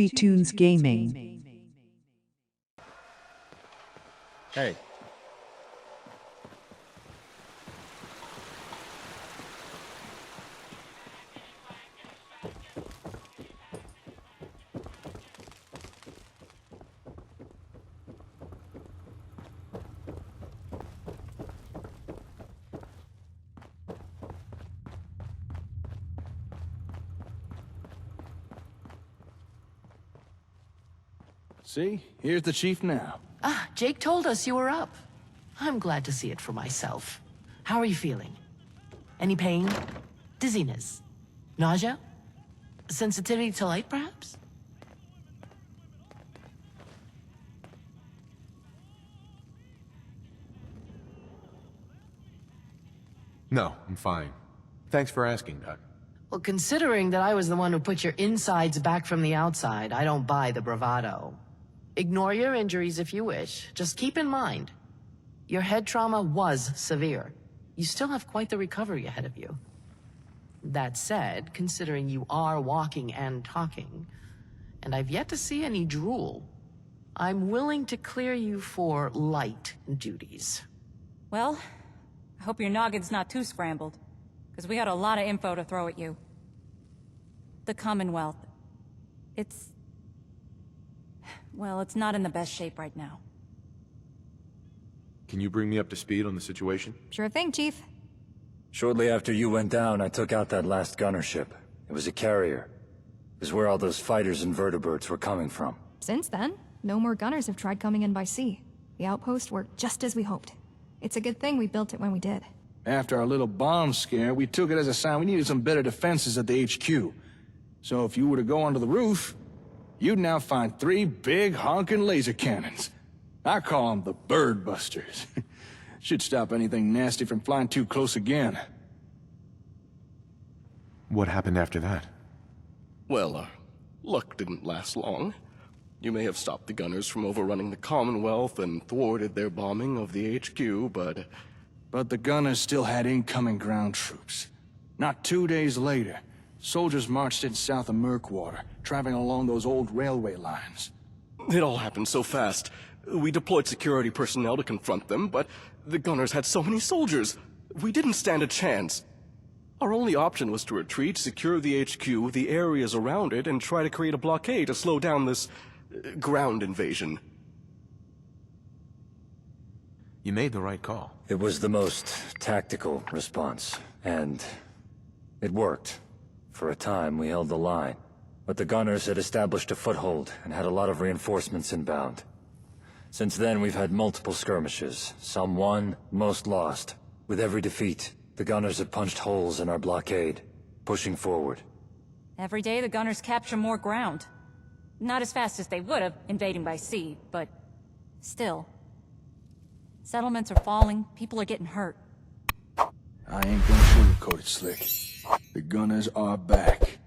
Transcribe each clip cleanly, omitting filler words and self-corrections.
Tubi Tunes Gaming. Hey. See? Here's the chief now. Ah, Jake told us you were up. I'm glad to see it for myself. How are you feeling? Any pain? Dizziness? Nausea? Sensitivity to light, perhaps? No, I'm fine. Thanks for asking, Doc. Well, considering that I was the one who put your insides back from the outside, I don't buy the bravado. Ignore your injuries if you wish. Just keep in mind, your head trauma was severe. You still have quite the recovery ahead of you. That said, considering you are walking and talking, and I've yet to see any drool, I'm willing to clear you for light duties. Well, I hope your noggin's not too scrambled, because we got a lot of info to throw at you. The Commonwealth. Well, it's not in the best shape right now. Can you bring me up to speed on the situation? Sure thing, Chief. Shortly after you went down, I took out that last gunner ship. It was a carrier. It was where all those fighters and vertebrates were coming from. Since then, no more gunners have tried coming in by sea. The outpost worked just as we hoped. It's a good thing we built it when we did. After our little bomb scare, we took it as a sign we needed some better defenses at the HQ. So if you were to go onto the roof, you'd now find 3 big honking laser cannons. I call them the Bird Busters. Should stop anything nasty from flying too close again. What happened after that? Well, our luck didn't last long. You may have stopped the gunners from overrunning the Commonwealth and thwarted their bombing of the HQ, but... But the gunners still had incoming ground troops. Not 2 days later, soldiers marched in south of Murkwater, traveling along those old railway lines. It all happened so fast. We deployed security personnel to confront them, but the gunners had so many soldiers. We didn't stand a chance. Our only option was to retreat, secure the HQ, the areas around it, and try to create a blockade to slow down this ground invasion. You made the right call. It was the most tactical response, and it worked. For a time, we held the line. But the gunners had established a foothold and had a lot of reinforcements inbound. Since then, we've had multiple skirmishes. Some won, most lost. With every defeat, the gunners have punched holes in our blockade, pushing forward. Every day the gunners capture more ground. Not as fast as they would have, invading by sea, but still. Settlements are falling, people are getting hurt. I ain't gonna sugarcoat it, Slick. The gunners are back.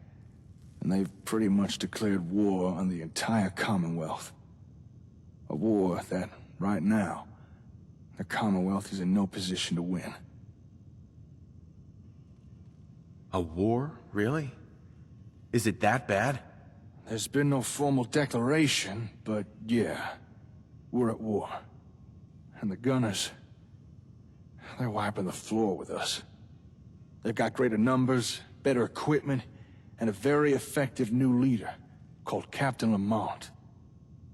And they've pretty much declared war on the entire Commonwealth. A war that, right now, the Commonwealth is in no position to win. A war? Really? Is it that bad? There's been no formal declaration, but yeah, we're at war. And the gunners, they're wiping the floor with us. They've got greater numbers, better equipment, and a very effective new leader called Captain Lamont.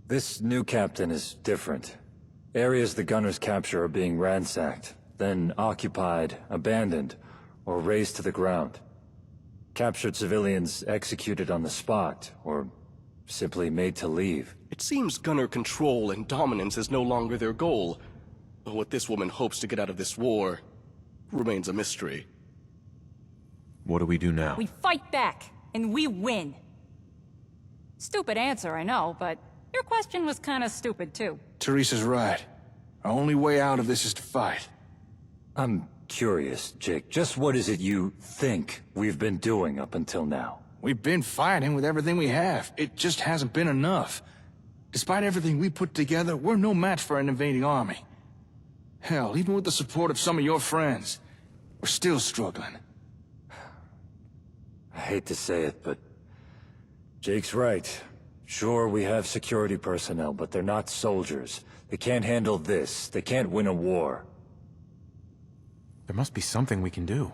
This new captain is different. Areas the gunners capture are being ransacked, then occupied, abandoned, or razed to the ground. Captured civilians executed on the spot, or simply made to leave. It seems gunner control and dominance is no longer their goal. But what this woman hopes to get out of this war remains a mystery. What do we do now? We fight back, and we win. Stupid answer, I know, but your question was kinda stupid too. Teresa's right. Our only way out of this is to fight. I'm curious, Jake, just what is it you think we've been doing up until now? We've been fighting with everything we have. It just hasn't been enough. Despite everything we put together, we're no match for an invading army. Hell, even with the support of some of your friends, we're still struggling. I hate to say it, but Jake's right. Sure, we have security personnel, but they're not soldiers. They can't handle this. They can't win a war. There must be something we can do.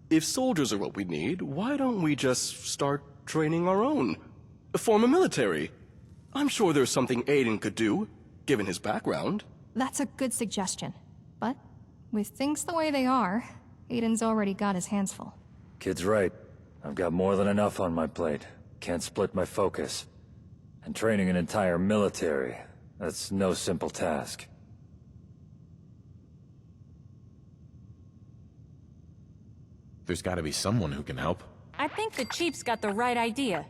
If soldiers are what we need, why don't we just start training our own? Form a military. I'm sure there's something Aiden could do, given his background. That's a good suggestion. But with things the way they are, Aiden's already got his hands full. Kid's right. I've got more than enough on my plate. Can't split my focus. And training an entire military, that's no simple task. There's gotta be someone who can help. I think the Chief's got the right idea.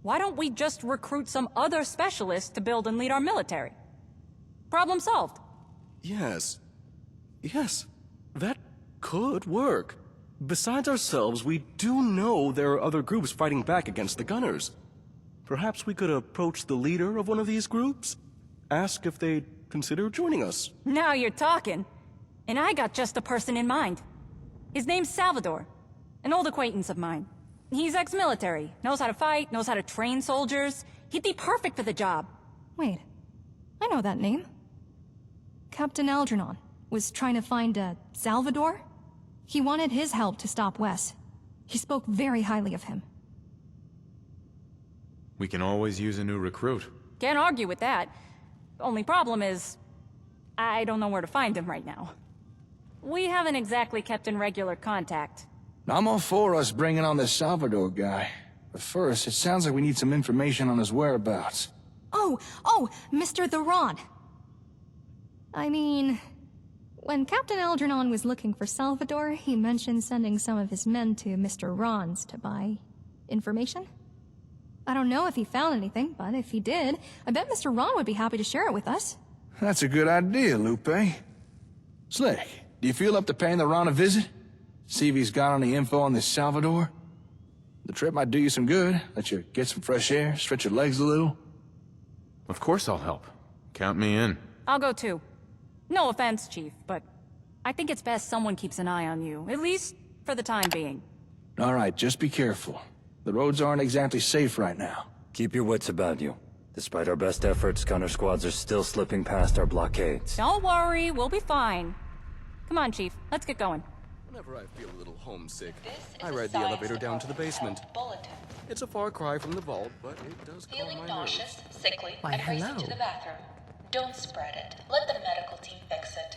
Why don't we just recruit some other specialists to build and lead our military? Problem solved. Yes. Yes, that could work. Besides ourselves, we do know there are other groups fighting back against the Gunners. Perhaps we could approach the leader of one of these groups? Ask if they'd consider joining us. Now you're talking. And I got just a person in mind. His name's Salvador. An old acquaintance of mine. He's ex-military, knows how to fight, knows how to train soldiers. He'd be perfect for the job. Wait, I know that name. Captain Algernon was trying to find, Salvador? He wanted his help to stop Wes. He spoke very highly of him. We can always use a new recruit. Can't argue with that. Only problem is, I don't know where to find him right now. We haven't exactly kept in regular contact. I'm all for us bringing on this Salvador guy. But first, it sounds like we need some information on his whereabouts. Oh, Mr. Theron. I mean, when Captain Algernon was looking for Salvador, he mentioned sending some of his men to Mr. Ron's to buy information. I don't know if he found anything, but if he did, I bet Mr. Ron would be happy to share it with us. That's a good idea, Lupe. Slick, do you feel up to paying the Ron a visit? See if he's got any info on this Salvador? The trip might do you some good, let you get some fresh air, stretch your legs a little. Of course I'll help. Count me in. I'll go too. No offense, Chief, but I think it's best someone keeps an eye on you, at least for the time being. All right, just be careful. The roads aren't exactly safe right now. Keep your wits about you. Despite our best efforts, gunner squads are still slipping past our blockades. Don't worry, we'll be fine. Come on, Chief, let's get going. Whenever I feel a little homesick, I ride the elevator down to the basement. It's a far cry from the vault, but it does calm Feeling my nauseous, nerves. sickly, Why, and racing hello. to the bathroom. Don't spread it. Let the medical team fix it.